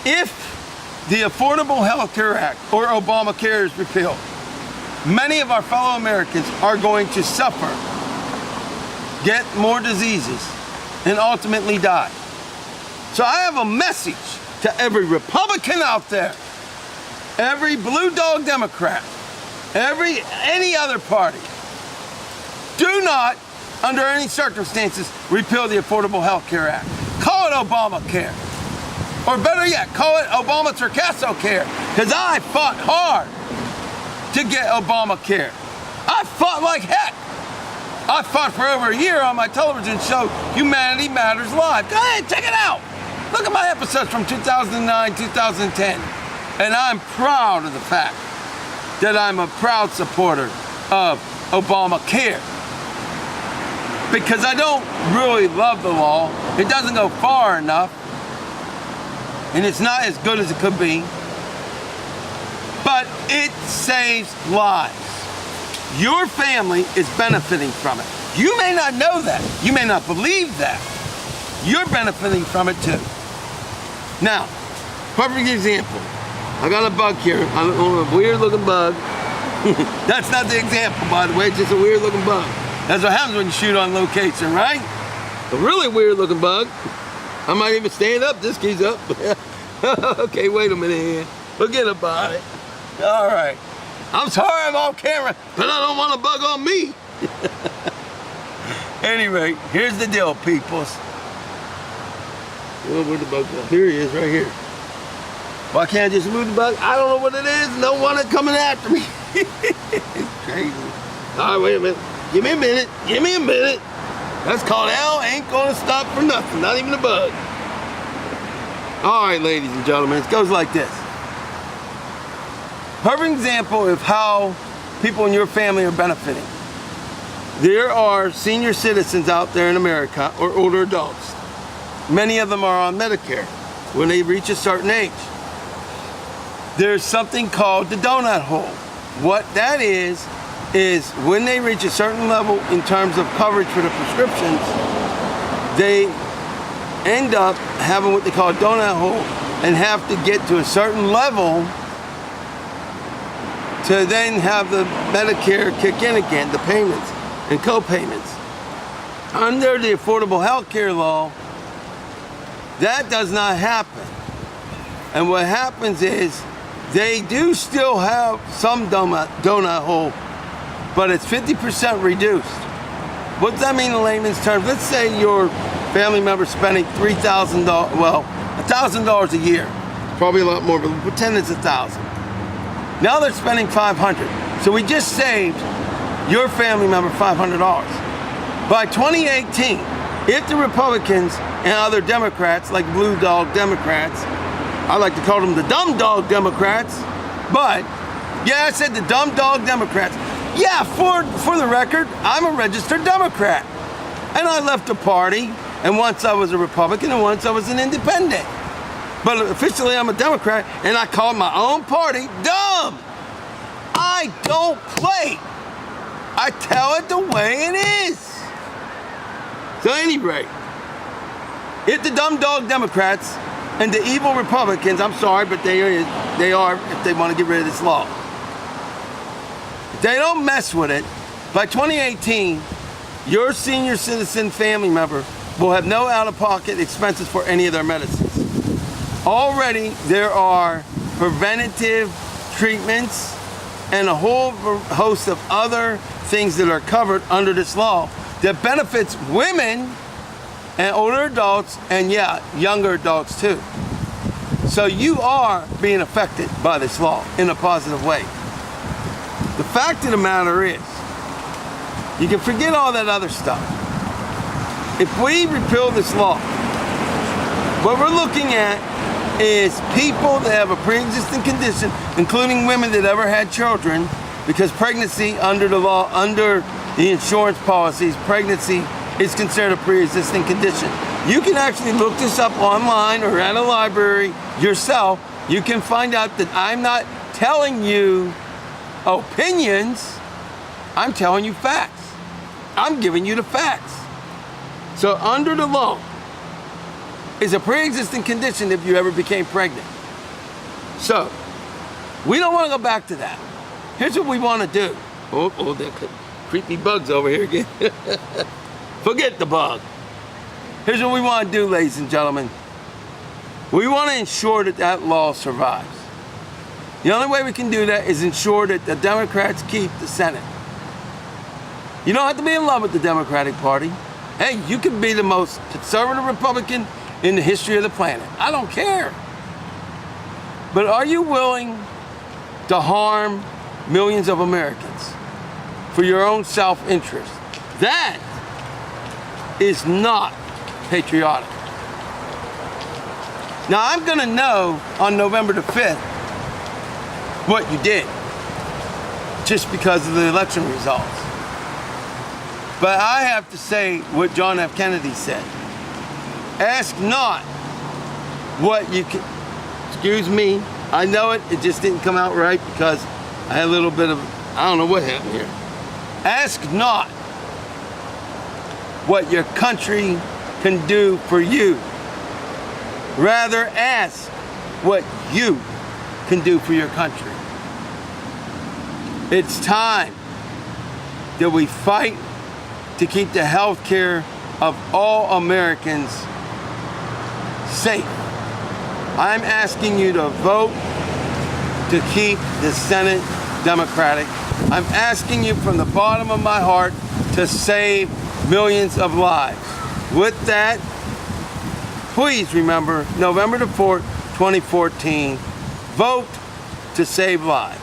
if the Affordable Health Care Act, or Obamacare, is repealed, many of our fellow Americans are going to suffer, get more diseases, and ultimately die. So I have a message to every Republican out there, every blue dog Democrat, any other party. Do not, under any circumstances, repeal the Affordable Health Care Act. Call it Obamacare. Or better yet, call it Obama Torcaso Care, because I fought hard to get Obamacare. I fought like heck. I fought for over a year on my television show, Humanity Matters Live. Go ahead, check it out. Look at my episodes from 2009, 2010. And I'm proud of the fact that I'm a proud supporter of Obamacare. Because I don't really love the law. It doesn't go far enough. And it's not as good as it could be. But it saves lives. Your family is benefiting from it. You may not know that. You may not believe that. You're benefiting from it too. Now, perfect example. I got a bug here. A weird looking bug. That's not the example, by the way. It's just a weird looking bug. That's what happens when you shoot on location, right? A really weird looking bug. I might even stand up. This key's up. Okay, wait a minute here. Forget about it. All right. I'm sorry I'm on camera, but I don't want a bug on me. Anyway, here's the deal, peoples. Well, where'd the bug go? Here he is, right here. Why can't I just move the bug? I don't know what it is. No one is coming after me. It's crazy. All right, wait a minute. Give me a minute. Give me a minute. That's called hell. Ain't gonna stop for nothing. Not even a bug. All right, ladies and gentlemen, it goes like this. Perfect example of how people in your family are benefiting. There are senior citizens out there in America, or older adults. Many of them are on Medicare when they reach a certain age. There's something called the donut hole. What that is when they reach a certain level in terms of coverage for the prescriptions, they end up having what they call a donut hole and have to get to a certain level to then have the Medicare kick in again, the payments and co-payments. Under the Affordable Health Care law, that does not happen. And what happens is they do still have some donut hole, but it's 50% reduced. What does that mean in layman's terms? Let's say your family member spending $3,000, well, $1,000 a year. Probably a lot more, but pretend it's $1,000. Now they're spending $500. So we just saved your family member $500. By 2018, if the Republicans and other Democrats, like blue dog Democrats, I like to call them the dumb dog Democrats, but yeah, I said the dumb dog Democrats. Yeah, for the record, I'm a registered Democrat. And I left the party, and once I was a Republican, and once I was an independent. But officially I'm a Democrat, and I call my own party dumb. I don't play. I tell it the way it is. So at any rate, if the dumb dog Democrats and the evil Republicans, I'm sorry, but they are if they want to get rid of this law. If they don't mess with it, by 2018, your senior citizen family member will have no out-of-pocket expenses for any of their medicines. Already, there are preventative treatments and a whole host of other things that are covered under this law that benefits women and older adults and, yeah, younger adults too. So you are being affected by this law in a positive way. The fact of the matter is, you can forget all that other stuff. If we repeal this law, what we're looking at is people that have a pre-existing condition, including women that ever had children, because pregnancy under the law, under the insurance policies, pregnancy is considered a pre-existing condition. You can actually look this up online or at a library yourself. You can find out that I'm not telling you opinions, I'm telling you facts. I'm giving you the facts. So under the law, is a pre-existing condition if you ever became pregnant. So, we don't want to go back to that. Here's what we want to do. Oh, that creepy bug's over here again. Forget the bug. Here's what we want to do, ladies and gentlemen. We want to ensure that that law survives. The only way we can do that is ensure that the Democrats keep the Senate. You don't have to be in love with the Democratic Party. Hey, you can be the most conservative Republican in the history of the planet. I don't care. But are you willing to harm millions of Americans for your own self-interest? That is not patriotic. Now, I'm going to know on November the 5th what you did, just because of the election results. But I have to say what John F. Kennedy said. Ask not what you can, excuse me, I know it just didn't come out right because I had a little bit of, I don't know what happened here. Ask not what your country can do for you. Rather ask what you can do for your country. It's time that we fight to keep the health care of all Americans safe. I'm asking you to vote to keep the Senate Democratic. I'm asking you from the bottom of my heart to save millions of lives. With that, please remember November the 4th, 2014, vote to save lives.